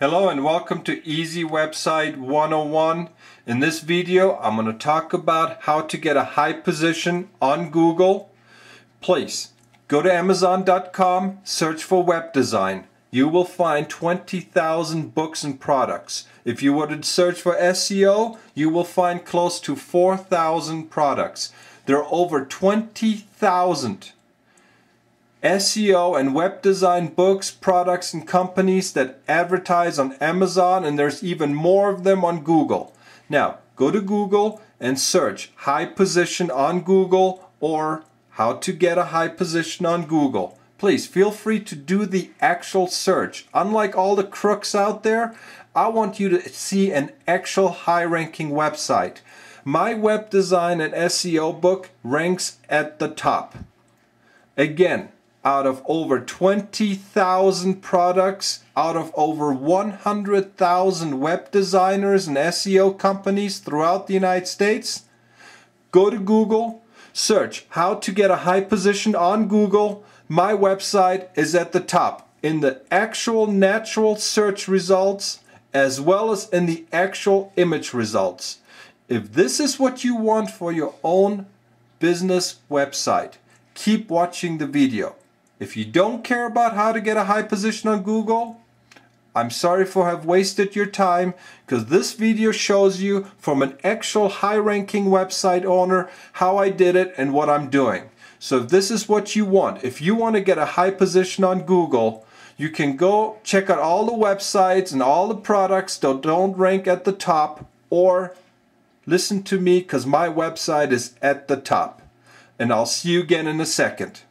Hello and welcome to Easy Website 101. In this video I'm going to talk about how to get a high position on Google. Please go to Amazon.com, search for web design. You will find 20,000 books and products. If you were to search for SEO, you will find close to 4,000 products. There are over 20,000 SEO and web design books, products, and companies that advertise on Amazon, and there's even more of them on Google. Now, go to Google and search high position on Google or how to get a high position on Google. Please feel free to do the actual search. Unlike all the crooks out there, I want you to see an actual high-ranking website. My web design and SEO book ranks at the top. Again, out of over 20,000 products, out of over 100,000 web designers and SEO companies throughout the United States, go to Google, search how to get a high position on Google. My website is at the top in the actual natural search results as well as in the actual image results. If this is what you want for your own business website, keep watching the video. If you don't care about how to get a high position on Google, I'm sorry for have wasted your time, because this video shows you from an actual high-ranking website owner how I did it and what I'm doing. So if this is what you want, if you want to get a high position on Google, you can go check out all the websites and all the products that don't rank at the top, or listen to me because my website is at the top. And I'll see you again in a second.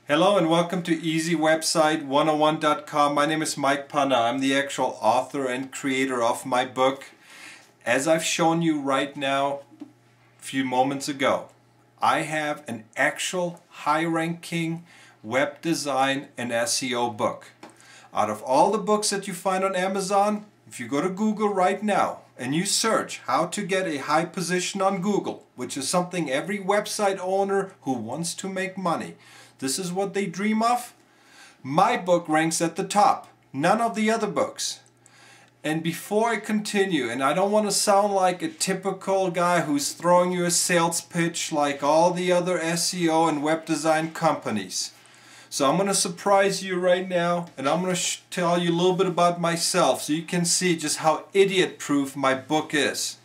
Hello and welcome to EasyWebsite101.com. My name is Mike Panna. I'm the actual author and creator of my book. As I've shown you right now a few moments ago, I have an actual high-ranking web design and SEO book. Out of all the books that you find on Amazon, if you go to Google right now and you search how to get a high position on Google, which is something every website owner who wants to make money, this is what they dream of. My book ranks at the top, none of the other books. And before I continue, and I don't want to sound like a typical guy who's throwing you a sales pitch like all the other SEO and web design companies. So I'm going to surprise you right now, and I'm going to tell you a little bit about myself so you can see just how idiot-proof my book is.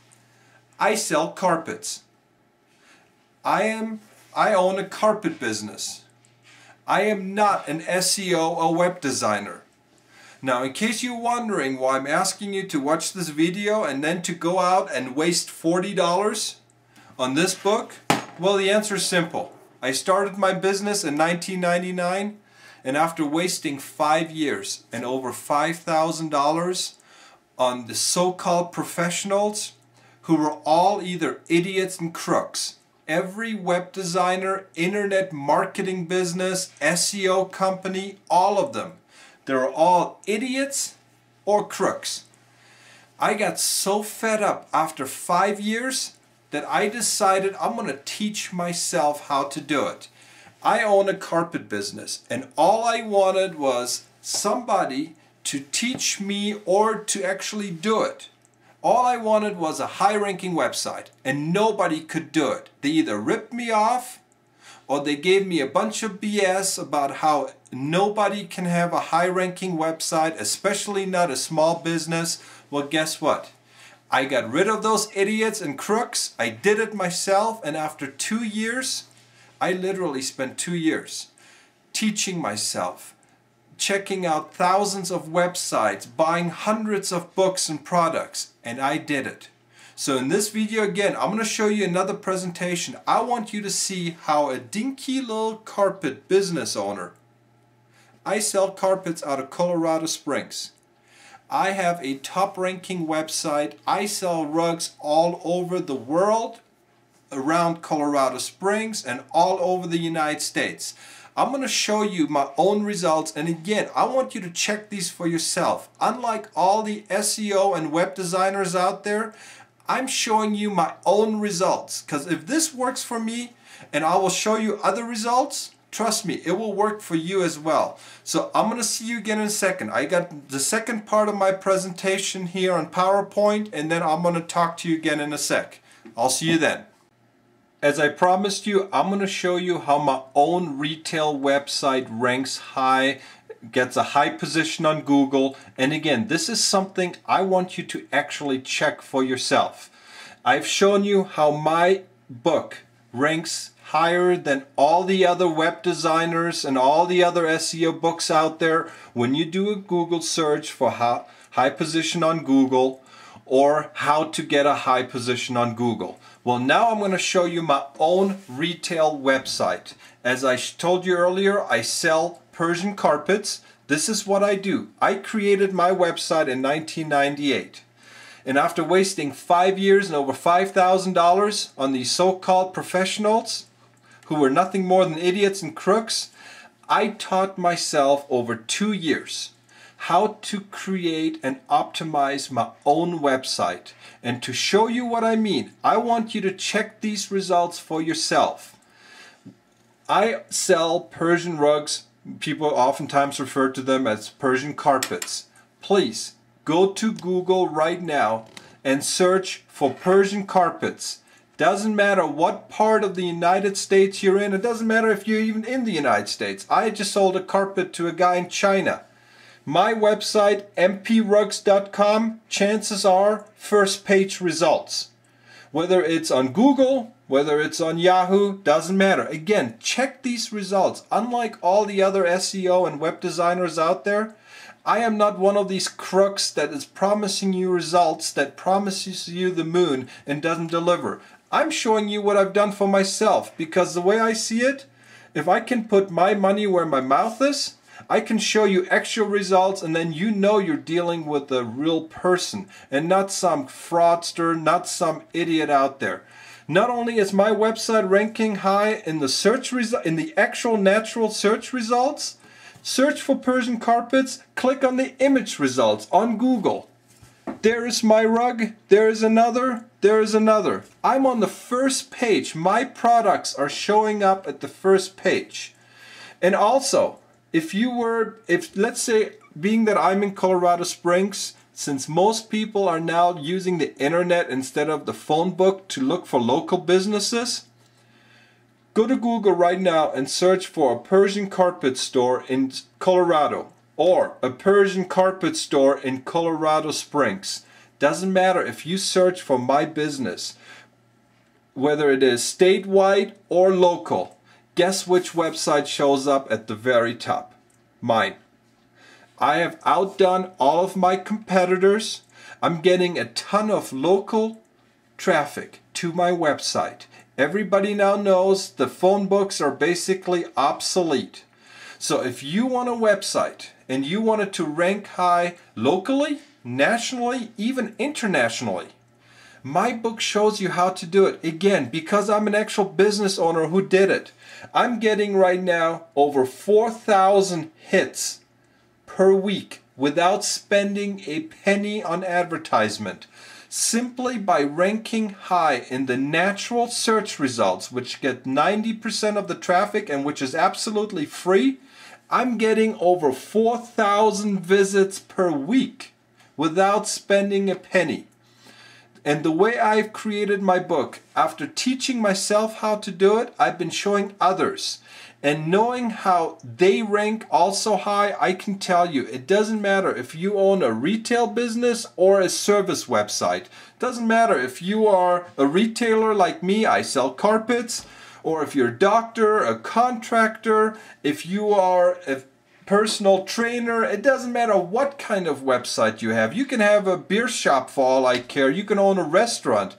I sell carpets. I own a carpet business. I am not an SEO or web designer. Now, in case you're wondering why I'm asking you to watch this video and then to go out and waste $40 on this book, well, the answer is simple. I started my business in 1999, and after wasting 5 years and over $5,000 on the so-called professionals who were all either idiots and crooks, every web designer, internet marketing business, SEO company, all of them, they're all idiots or crooks. I got so fed up after 5 years that I decided I'm going to teach myself how to do it. I own a carpet business, and all I wanted was somebody to teach me or to actually do it. All I wanted was a high-ranking website, and nobody could do it. They either ripped me off or they gave me a bunch of BS about how nobody can have a high-ranking website, especially not a small business. Well, guess what? I got rid of those idiots and crooks. I did it myself, and after 2 years, I literally spent 2 years teaching myself, checking out thousands of websites, buying hundreds of books and products, and I did it. So in this video again, I'm going to show you another presentation. I want you to see how a dinky little carpet business owner, I sell carpets out of Colorado Springs. I have a top-ranking website. I sell rugs all over the world, around Colorado Springs, and all over the United States. I'm going to show you my own results, and again, I want you to check these for yourself. Unlike all the SEO and web designers out there, I'm showing you my own results, because if this works for me and I will show you other results, trust me, it will work for you as well. So I'm going to see you again in a second. I got the second part of my presentation here on PowerPoint, and then I'm going to talk to you again in a sec. I'll see you then. As I promised you, I'm going to show you how my own retail website ranks high, gets a high position on Google. And again, this is something I want you to actually check for yourself. I've shown you how my book ranks higher than all the other web designers and all the other SEO books out there when you do a Google search for high position on Google or how to get a high position on Google. Well, now I'm going to show you my own retail website. As I told you earlier, I sell Persian carpets. This is what I do. I created my website in 1998. And after wasting 5 years and over $5,000 on these so-called professionals who were nothing more than idiots and crooks, I taught myself over 2 years how to create and optimize my own website. And to show you what I mean, I want you to check these results for yourself. I sell Persian rugs. People oftentimes refer to them as Persian carpets. Please go to Google right now and search for Persian carpets. Doesn't matter what part of the United States you're in. It doesn't matter if you're even in the United States. I just sold a carpet to a guy in China. My website, mprugs.com, chances are first page results. Whether it's on Google, whether it's on Yahoo, doesn't matter. Again, check these results. Unlike all the other SEO and web designers out there, I am not one of these crooks that is promising you results, that promises you the moon and doesn't deliver. I'm showing you what I've done for myself, because the way I see it, if I can put my money where my mouth is, I can show you actual results, and then you know you're dealing with a real person and not some fraudster, not some idiot out there. Not only is my website ranking high in the search in the actual natural search results, search for Persian carpets, click on the image results on Google. There is my rug, there is another, there is another. I'm on the first page. My products are showing up at the first page. And also, if let's say, being that I'm in Colorado Springs, since most people are now using the internet instead of the phone book to look for local businesses, go to Google right now and search for a Persian carpet store in Colorado or a Persian carpet store in Colorado Springs. Doesn't matter if you search for my business, whether it is statewide or local. Guess which website shows up at the very top? Mine. I have outdone all of my competitors. I'm getting a ton of local traffic to my website. Everybody now knows the phone books are basically obsolete. So if you want a website and you want it to rank high locally, nationally, even internationally, my book shows you how to do it. Again, because I'm an actual business owner who did it. I'm getting right now over 4,000 hits per week without spending a penny on advertisement. Simply by ranking high in the natural search results, which get 90% of the traffic and which is absolutely free, I'm getting over 4,000 visits per week without spending a penny. And the way I've created my book, after teaching myself how to do it, I've been showing others. And knowing how they rank also high, I can tell you, it doesn't matter if you own a retail business or a service website. It doesn't matter if you are a retailer like me, I sell carpets, or if you're a doctor, a contractor, if you are a personal trainer. It doesn't matter what kind of website you have. You can have a beer shop for all I care. You can own a restaurant.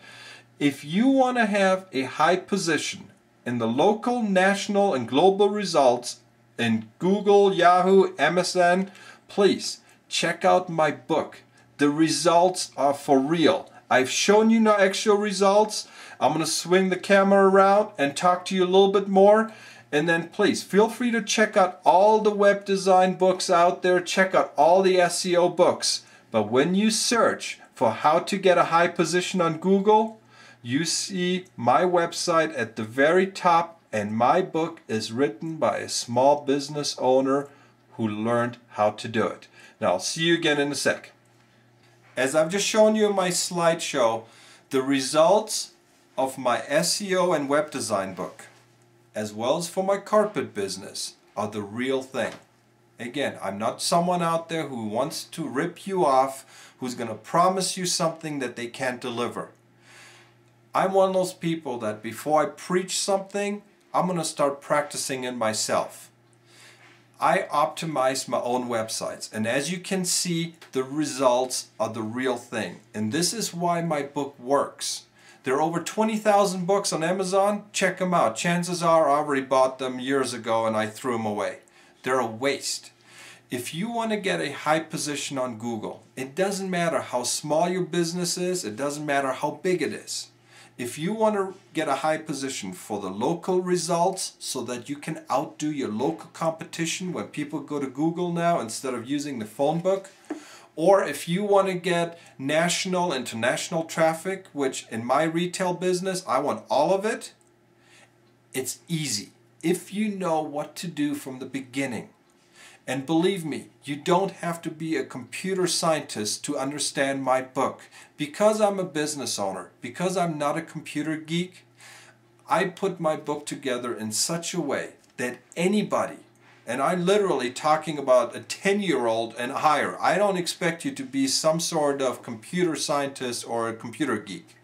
If you want to have a high position in the local, national, and global results in Google, Yahoo, MSN, please check out my book. The results are for real. I've shown you no actual results. I'm going to swing the camera around and talk to you a little bit more. And then please feel free to check out all the web design books out there. Check out all the SEO books. But when you search for how to get a high position on Google, you see my website at the very top And my book is written by a small business owner who learned how to do it. Now, I'll see you again in a sec. As I've just shown you in my slideshow, the results of my SEO and web design book, as well as for my carpet business, are the real thing. Again, I'm not someone out there who wants to rip you off, who's going to promise you something that they can't deliver. I'm one of those people that before I preach something, I'm going to start practicing it myself. I optimize my own websites, and as you can see, the results are the real thing. And this is why my book works. There are over 20,000 books on Amazon. Check them out. Chances are I already bought them years ago and I threw them away. They're a waste. If you want to get a high position on Google, it doesn't matter how small your business is, it doesn't matter how big it is. If you want to get a high position for the local results so that you can outdo your local competition when people go to Google now instead of using the phone book, or if you want to get national, international traffic, which in my retail business, I want all of it, it's easy if you know what to do from the beginning. And believe me, you don't have to be a computer scientist to understand my book. Because I'm a business owner, because I'm not a computer geek, I put my book together in such a way that anybody, and I'm literally talking about a 10-year-old and higher, I don't expect you to be some sort of computer scientist or a computer geek.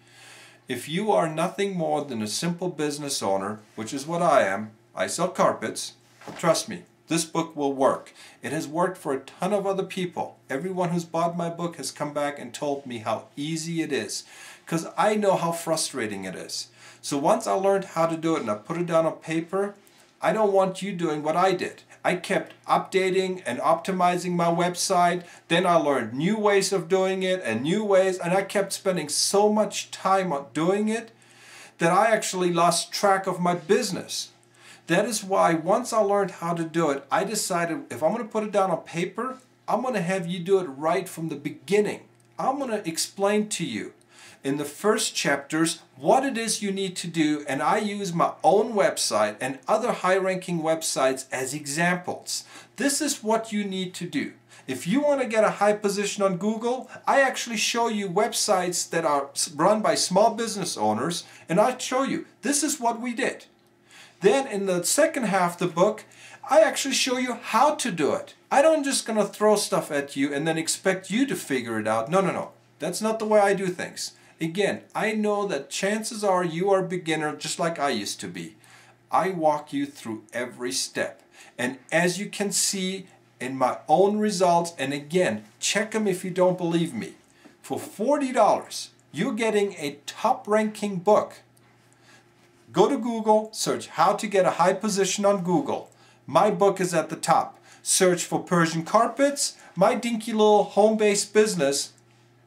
If you are nothing more than a simple business owner, which is what I am, I sell carpets, trust me, this book will work. It has worked for a ton of other people. Everyone who's bought my book has come back and told me how easy it is, because I know how frustrating it is. So once I learned how to do it and I put it down on paper, I don't want you doing what I did. I kept updating and optimizing my website. Then I learned new ways of doing it and new ways, and I kept spending so much time on doing it that I actually lost track of my business. That is why once I learned how to do it, I decided if I'm going to put it down on paper, I'm going to have you do it right from the beginning. I'm going to explain to you in the first chapters what it is you need to do, and I use my own website and other high-ranking websites as examples. This is what you need to do. If you want to get a high position on Google, I actually show you websites that are run by small business owners, and I show you this is what we did. Then in the second half of the book, I actually show you how to do it. I don't just gonna throw stuff at you and then expect you to figure it out. No. That's not the way I do things. Again, I know that chances are you are a beginner just like I used to be. I walk you through every step. And as you can see in my own results, and again, check them if you don't believe me. For $40, you're getting a top-ranking book. Go to Google, search how to get a high position on Google. My book is at the top. Search for Persian carpets. My dinky little home-based business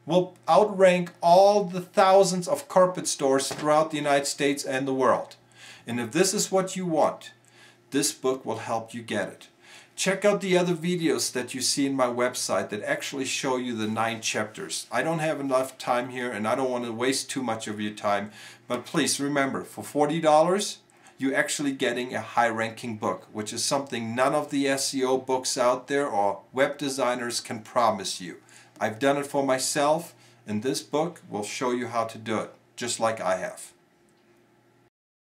will outrank all the thousands of carpet stores throughout the United States and the world. And if this is what you want, this book will help you get it. Check out the other videos that you see in my website that actually show you the 9 chapters. I don't have enough time here and I don't want to waste too much of your time. But please remember, for $40, you're actually getting a high-ranking book, which is something none of the SEO books out there or web designers can promise you. I've done it for myself, and this book will show you how to do it, just like I have.